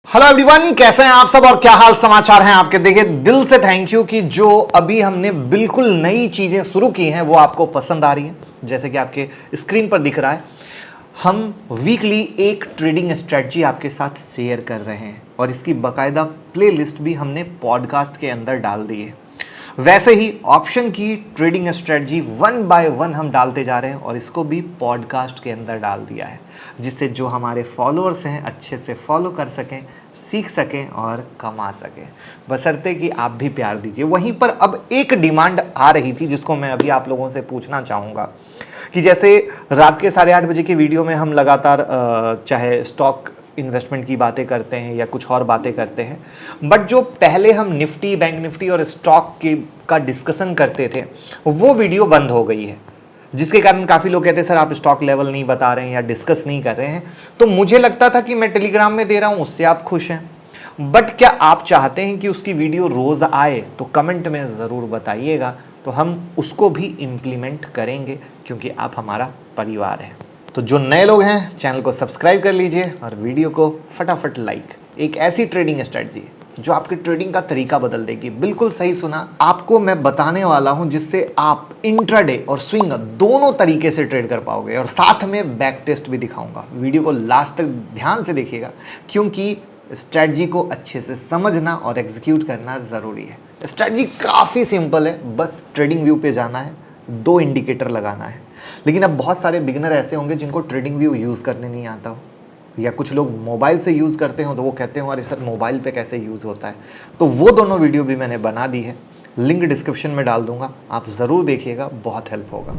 Hello everyone, कैसे हैं आप सब और क्या हाल समाचार हैं आपके। देखिए, दिल से थैंक यू कि जो अभी हमने बिल्कुल नई चीजें शुरू की हैं वो आपको पसंद आ रही हैं। जैसे कि आपके स्क्रीन पर दिख रहा है, हम वीकली एक ट्रेडिंग स्ट्रेटजी आपके साथ शेयर कर रहे हैं और इसकी बाकायदा प्लेलिस्ट भी हमने पॉडकास्ट के अंदर डाल दी है। वैसे ही ऑप्शन की trading strategy one by one हम डालते जा रहे हैं और इसको भी पॉडकास्ट के अंदर डाल दिया है, जिससे जो हमारे फॉलोअर्स हैं अच्छे से फॉलो कर सकें, सीख सकें और कमा सकें, बशर्ते कि आप भी प्यार दीजिए। वहीं पर अब एक डिमांड आ रही थी जिसको मैं अभी आप लोगों से पूछना चाहूँगा कि जैसे रात के 8:30 बजे की वीडियो में हम लगातार चाहे स्टॉक इन्वेस्टमेंट की बातें करते हैं या कुछ और बातें करते हैं, बट जो पहले हम निफ्टी, बैंक निफ्टी और स्टॉक की का डिस्कशन करते थे वो वीडियो बंद हो गई है, जिसके कारण काफ़ी लोग कहते हैं सर आप स्टॉक लेवल नहीं बता रहे हैं या डिस्कस नहीं कर रहे हैं। तो मुझे लगता था कि मैं टेलीग्राम में दे रहा हूं उससे आप खुश हैं, बट क्या आप चाहते हैं कि उसकी वीडियो रोज़ आए? तो कमेंट में ज़रूर बताइएगा, तो हम उसको भी इम्प्लीमेंट करेंगे क्योंकि आप हमारा परिवार है। तो जो नए लोग हैं चैनल को सब्सक्राइब कर लीजिए और वीडियो को फटाफट लाइक। एक ऐसी ट्रेडिंग स्ट्रेटजी जो आपकी ट्रेडिंग का तरीका बदल देगी। बिल्कुल सही सुना, आपको मैं बताने वाला हूं जिससे आप इंट्राडे और स्विंग दोनों तरीके से ट्रेड कर पाओगे और साथ में बैक टेस्ट भी दिखाऊंगा। वीडियो को लास्ट तक ध्यान से देखिएगा क्योंकि स्ट्रेटजी को अच्छे से समझना और एग्जीक्यूट करना ज़रूरी है। स्ट्रेटजी काफ़ी सिंपल है, बस ट्रेडिंग व्यू पे जाना है, 2 इंडिकेटर लगाना है। लेकिन अब बहुत सारे बिगिनर ऐसे होंगे जिनको ट्रेडिंग व्यू यूज़ करने नहीं आता हो, या कुछ लोग मोबाइल से यूज़ करते हो तो वो कहते हो अरे सर मोबाइल पे कैसे यूज़ होता है। तो वो दोनों वीडियो भी मैंने बना दी है, लिंक डिस्क्रिप्शन में डाल दूंगा, आप ज़रूर देखिएगा, बहुत हेल्प होगा।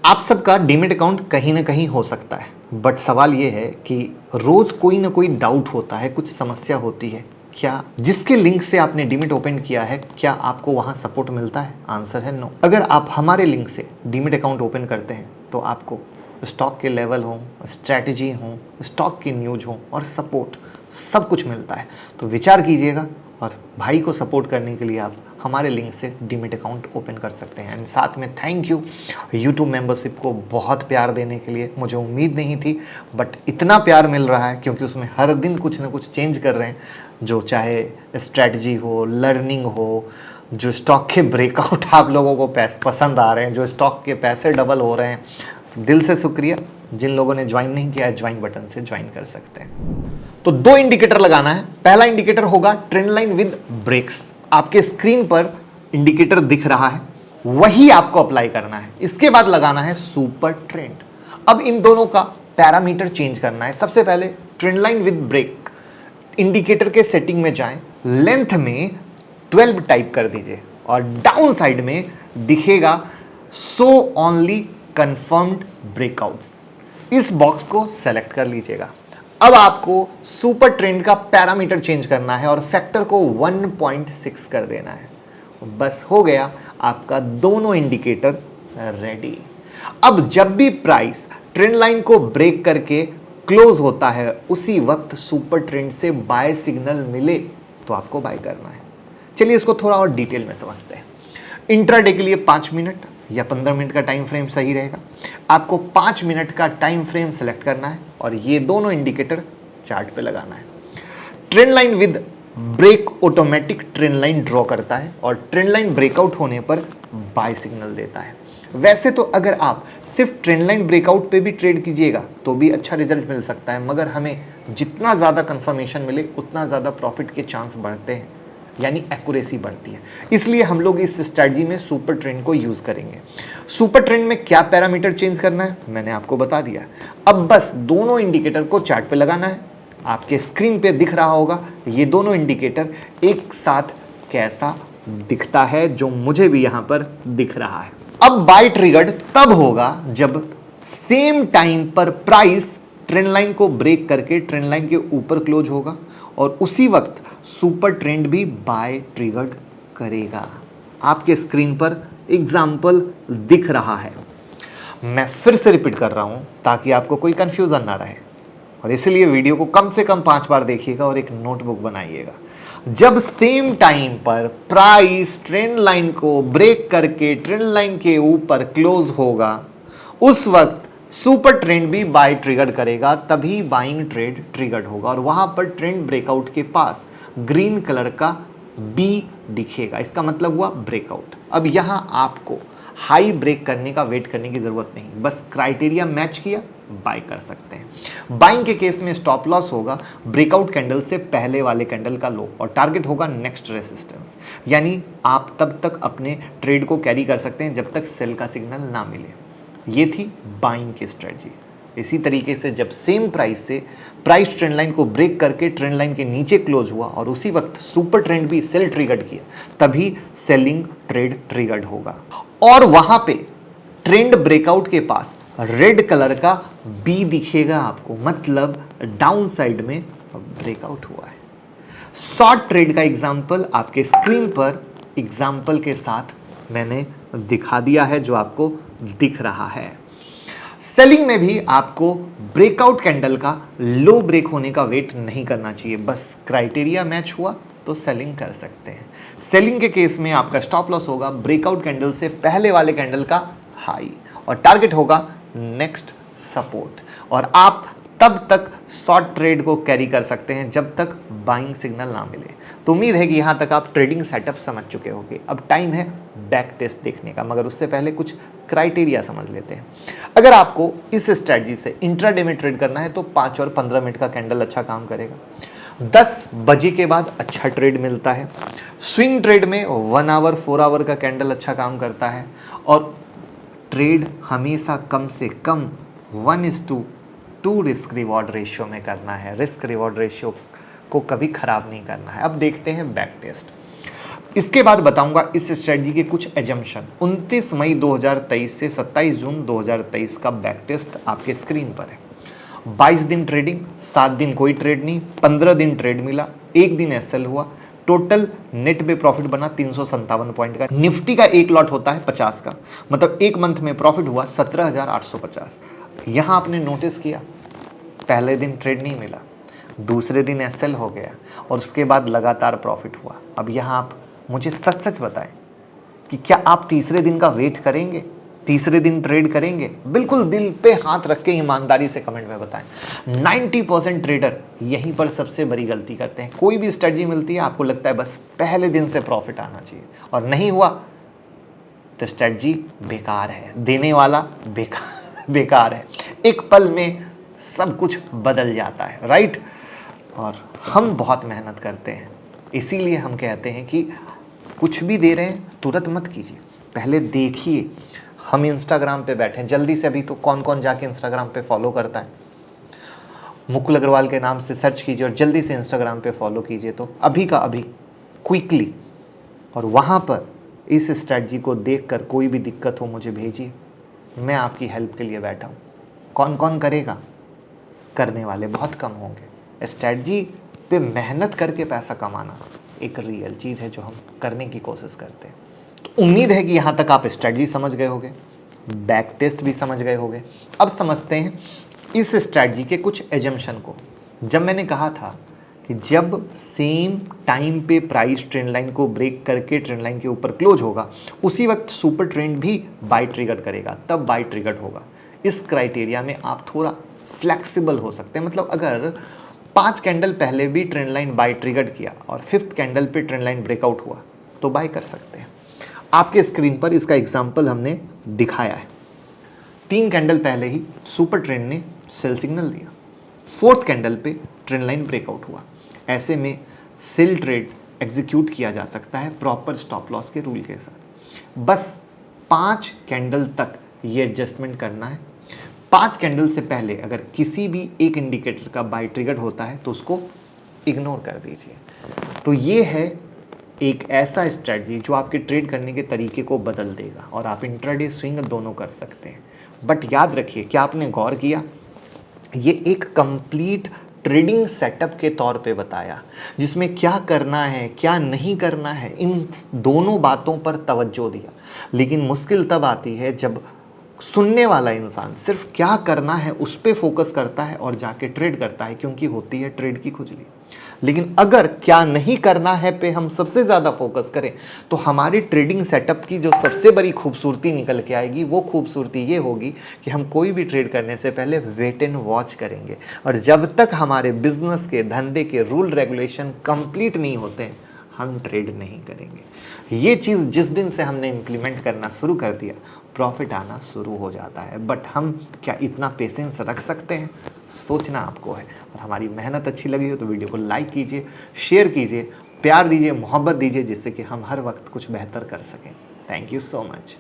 आप सबका डीमैट अकाउंट कहीं ना कहीं हो सकता है, बट सवाल ये है कि रोज़ कोई ना कोई डाउट होता है, कुछ समस्या होती है। क्या जिसके लिंक से आपने डीमैट ओपन किया है क्या आपको वहां सपोर्ट मिलता है? आंसर है नो। अगर आप हमारे लिंक से डीमैट अकाउंट ओपन करते हैं तो आपको स्टॉक के लेवल हो, स्ट्रैटेजी हो, स्टॉक की न्यूज हो और सपोर्ट सब कुछ मिलता है। तो विचार कीजिएगा और भाई को सपोर्ट करने के लिए आप हमारे लिंक से डीमैट अकाउंट ओपन कर सकते हैं। एंड साथ में थैंक यू यूट्यूब मेंबरशिप को बहुत प्यार देने के लिए। मुझे उम्मीद नहीं थी, बट इतना प्यार मिल रहा है क्योंकि उसमें हर दिन कुछ ना कुछ चेंज कर रहे हैं, जो चाहे स्ट्रैटेजी हो, लर्निंग हो, जो स्टॉक के ब्रेकआउट आप लोगों को पसंद आ रहे हैं, जो स्टॉक के पैसे डबल हो रहे हैं। दिल से शुक्रिया। जिन लोगों ने ज्वाइन नहीं किया है ज्वाइन बटन से ज्वाइन कर सकते हैं। तो 2 इंडिकेटर लगाना है। पहला इंडिकेटर होगा ट्रेंड लाइन विद ब्रेक्स। आपके स्क्रीन पर इंडिकेटर दिख रहा है, वही आपको अप्लाई करना है। इसके बाद लगाना है सुपर ट्रेंड। अब इन दोनों का पैरामीटर चेंज करना है। सबसे पहले trend line with break indicator के सेटिंग में जाएं, लेंथ में 12 टाइप कर दीजिए और डाउन साइड में दिखेगा शो ओनली कंफर्म्ड ब्रेकआउट्स। इस बॉक्स को सेलेक्ट कर लीजिएगा। अब आपको सुपर ट्रेंड का पैरामीटर चेंज करना है और फैक्टर को 1.6 कर देना है। बस हो गया आपका दोनों इंडिकेटर रेडी। अब जब भी प्राइस ट्रेंड लाइन को ब्रेक करके क्लोज होता है उसी वक्त सुपर ट्रेंड से बाय सिग्नल मिले तो आपको बाय करना है। चलिए इसको थोड़ा और डिटेल में समझते हैं। इंट्राडे के लिए 5 मिनट या 15 मिनट का टाइम फ्रेम सही रहेगा। आपको 5 मिनट का टाइम फ्रेम सेलेक्ट करना है और ये दोनों इंडिकेटर चार्ट पे लगाना है। Trend line with break automatic trend line draw करता है और ट्रेंड लाइन ब्रेकआउट होने पर बाय सिग्नल देता है। वैसे तो अगर आप सिर्फ ट्रेंड लाइन ब्रेकआउट पे भी ट्रेड कीजिएगा तो भी अच्छा रिजल्ट मिल सकता है, मगर हमें जितना ज़्यादा कंफर्मेशन मिले उतना ज़्यादा प्रॉफिट के चांस बढ़ते हैं, यानी एक्यूरेसी बढ़ती है। इसलिए हम लोग इस स्ट्रैटेजी में सुपर ट्रेंड को यूज़ करेंगे। सुपर ट्रेंड में क्या पैरामीटर चेंज करना है मैंने आपको बता दिया। अब बस दोनों इंडिकेटर को चार्ट पे लगाना है। आपके स्क्रीन पे दिख रहा होगा ये दोनों इंडिकेटर एक साथ कैसा दिखता है, जो मुझे भी यहाँ पर दिख रहा है। अब बाय ट्रिगर्ड तब होगा जब सेम टाइम पर प्राइस ट्रेंड लाइन को ब्रेक करके ट्रेंड लाइन के ऊपर क्लोज होगा और उसी वक्त सुपर ट्रेंड भी बाय ट्रिगर्ड करेगा। आपके स्क्रीन पर एग्जाम्पल दिख रहा है। मैं फिर से रिपीट कर रहा हूं ताकि आपको कोई कंफ्यूजन ना रहे, और इसलिए वीडियो को कम से कम 5 बार देखिएगा और एक नोटबुक बनाइएगा। जब सेम टाइम पर प्राइस ट्रेंड लाइन को ब्रेक करके ट्रेंड लाइन के ऊपर क्लोज होगा उस वक्त सुपर ट्रेंड भी बाय ट्रिगर करेगा, तभी बाइंग ट्रेड ट्रिगर्ड होगा और वहां पर ट्रेंड ब्रेकआउट के पास ग्रीन कलर का बी दिखेगा, इसका मतलब हुआ ब्रेकआउट। अब यहां आपको हाई ब्रेक करने का वेट करने की जरूरत नहीं, बस क्राइटेरिया मैच किया बाय कर सकते हैं। बाइंग के केस में स्टॉप लॉस होगा ब्रेकआउट कैंडल से पहले वाले कैंडल का लो और टारगेट होगा नेक्स्ट रेसिस्टेंस। यानी आप तब तक अपने ट्रेड को कैरी कर सकते हैं जब तक सेल का सिग्नल ना मिले। ये थी बाइंग की स्ट्रेटजी। इसी तरीके से जब सेम प्राइस से प्राइस ट्रेंड लाइन को ब्रेक करके ट्रेंड लाइन के नीचे क्लोज हुआ और उसी वक्त सुपर ट्रेंड भी सेल ट्रिगर्ड किया, तभी सेलिंग ट्रेड ट्रिगर्ड होगा और वहां पे ट्रेंड ब्रेकआउट के पास रेड कलर का बी दिखेगा आपको, मतलब डाउन साइड में ब्रेकआउट हुआ है। शॉर्ट ट्रेड का एग्जांपल आपके स्क्रीन पर एग्जांपल के साथ मैंने दिखा दिया है, जो आपको दिख रहा है। सेलिंग में भी आपको ब्रेकआउट कैंडल का लो ब्रेक होने का वेट नहीं करना चाहिए, बस क्राइटेरिया मैच हुआ तो सेलिंग कर सकते हैं। सेलिंग के केस में आपका स्टॉप लॉस होगा ब्रेकआउट कैंडल से पहले वाले कैंडल का हाई और टारगेट होगा नेक्स्ट सपोर्ट, और आप तब तक शॉर्ट ट्रेड को कैरी कर सकते हैं जब तक बाइंग सिग्नल ना मिले। तो उम्मीद है कि यहां तक आप ट्रेडिंग सेटअप समझ चुके होंगे। अब टाइम है बैक टेस्ट देखने का, मगर उससे पहले कुछ क्राइटेरिया समझ लेते हैं। अगर आपको इस स्ट्रेटजी से इंट्राडे में ट्रेड करना है तो 5 और 15 मिनट का कैंडल अच्छा काम करेगा। 10 बजे के बाद अच्छा ट्रेड मिलता है। स्विंग ट्रेड में 1 आवर 4 आवर का कैंडल अच्छा काम करता है और ट्रेड हमेशा कम से कम 1:2 रिस्क रिवॉर्ड रेशियो में करना है। रिस्क रिवॉर्ड रेशियो को कभी खराब नहीं करना है। अब देखते हैं बैक टेस्ट। इसके बाद बताऊंगा इस स्ट्रेटजी के कुछ एजम्पशन। 29 मई 2023 से 27 जून 2023 का बैक टेस्ट आपके स्क्रीन पर है। 22 दिन ट्रेडिंग, 7 दिन कोई ट्रेड नहीं, 15 दिन ट्रेड मिला, 1 दिन एसएल हुआ, टोटल नेट पे प्रॉफिट बना 357 पॉइंट का। निफ्टी का एक लॉट होता है 50 का, मतलब एक मंथ में प्रॉफिट हुआ 17,850। यहां आपने नोटिस किया पहले दिन ट्रेड नहीं मिला, दूसरे दिन एसएल हो गया और उसके बाद लगातार प्रॉफिट हुआ। अब यहां आप मुझे सच सच बताएं कि क्या आप तीसरे दिन का वेट करेंगे, तीसरे दिन ट्रेड करेंगे? बिल्कुल दिल पे हाथ रख के ईमानदारी से कमेंट में बताएं। 90% ट्रेडर यहीं पर सबसे बड़ी गलती करते हैं। कोई भी स्ट्रेटजी मिलती है, आपको लगता है बस पहले दिन से प्रॉफिट आना चाहिए, और नहीं हुआ तो स्ट्रेटजी बेकार है, देने वाला बेकार है। एक पल में सब कुछ बदल जाता है, राइट? और हम बहुत मेहनत करते हैं, इसीलिए हम कहते हैं कि कुछ भी दे रहे हैं तुरंत मत कीजिए, पहले देखिए। हम इंस्टाग्राम पे बैठे हैं, जल्दी से अभी तो कौन कौन जाके इंस्टाग्राम पे फॉलो करता है? मुकुल अग्रवाल के नाम से सर्च कीजिए और जल्दी से इंस्टाग्राम पे फॉलो कीजिए, तो अभी का अभी क्विकली, और वहाँ पर इस स्ट्रैटेजी को देखकर कोई भी दिक्कत हो मुझे भेजिए, मैं आपकी हेल्प के लिए बैठा हूँ। कौन कौन करेगा? करने वाले बहुत कम होंगे। स्ट्रैटेजी पे मेहनत करके पैसा कमाना एक रियल चीज़ है जो हम करने की कोशिश करते हैं। तो उम्मीद है कि यहाँ तक आप स्ट्रैटेजी समझ गए होंगे, बैक टेस्ट भी समझ गए होंगे। अब समझते हैं इस स्ट्रैटेजी के कुछ एजम्पशन को। जब मैंने कहा था कि जब सेम टाइम पे प्राइस ट्रेंड लाइन को ब्रेक करके ट्रेंड लाइन के ऊपर क्लोज होगा, उसी वक्त सुपर ट्रेंड भी बाय ट्रिगर करेगा, तब बाय ट्रिगर होगा। इस क्राइटेरिया में आप थोड़ा फ्लेक्सिबल हो सकते हैं। मतलब अगर 5 कैंडल पहले भी ट्रेंड लाइन बाय ट्रिगर्ड किया और 5th कैंडल पे ट्रेंड लाइन ब्रेकआउट हुआ तो बाय कर सकते हैं। आपके स्क्रीन पर इसका एग्जांपल हमने दिखाया है। 3 कैंडल पहले ही सुपर ट्रेंड ने सेल सिग्नल दिया, 4th कैंडल पे ट्रेंड लाइन ब्रेकआउट हुआ। ऐसे में सेल ट्रेड एग्जीक्यूट किया जा सकता है प्रॉपर स्टॉप लॉस के रूल के साथ। बस 5 कैंडल तक ये एडजस्टमेंट करना है। 5 कैंडल से पहले अगर किसी भी एक इंडिकेटर का बाय ट्रिगर्ड होता है तो उसको इग्नोर कर दीजिए। तो ये है एक ऐसा स्ट्रेटजी जो आपके ट्रेड करने के तरीके को बदल देगा और आप इंट्राडे स्विंग दोनों कर सकते हैं। बट याद रखिए, क्या आपने गौर किया, ये एक कंप्लीट ट्रेडिंग सेटअप के तौर पे बताया, जिसमें क्या करना है क्या नहीं करना है, इन दोनों बातों पर तवज्जो दिया। लेकिन मुश्किल तब आती है जब सुनने वाला इंसान सिर्फ क्या करना है उस पर फोकस करता है और जाके ट्रेड करता है, क्योंकि होती है ट्रेड की खुजली। लेकिन अगर क्या नहीं करना है पे हम सबसे ज़्यादा फोकस करें तो हमारी ट्रेडिंग सेटअप की जो सबसे बड़ी खूबसूरती निकल के आएगी, वो खूबसूरती ये होगी कि हम कोई भी ट्रेड करने से पहले वेट एंड वॉच करेंगे। और जब तक हमारे बिजनेस के, धंधे के रूल रेगुलेशन कंप्लीट नहीं होते हम ट्रेड नहीं करेंगे। ये चीज़ जिस दिन से हमने इम्प्लीमेंट करना शुरू कर दिया, प्रॉफिट आना शुरू हो जाता है। बट हम क्या इतना पेशेंस रख सकते हैं, सोचना आपको है। और हमारी मेहनत अच्छी लगी हो तो वीडियो को लाइक कीजिए, शेयर कीजिए, प्यार दीजिए, मोहब्बत दीजिए, जिससे कि हम हर वक्त कुछ बेहतर कर सकें। Thank you so much.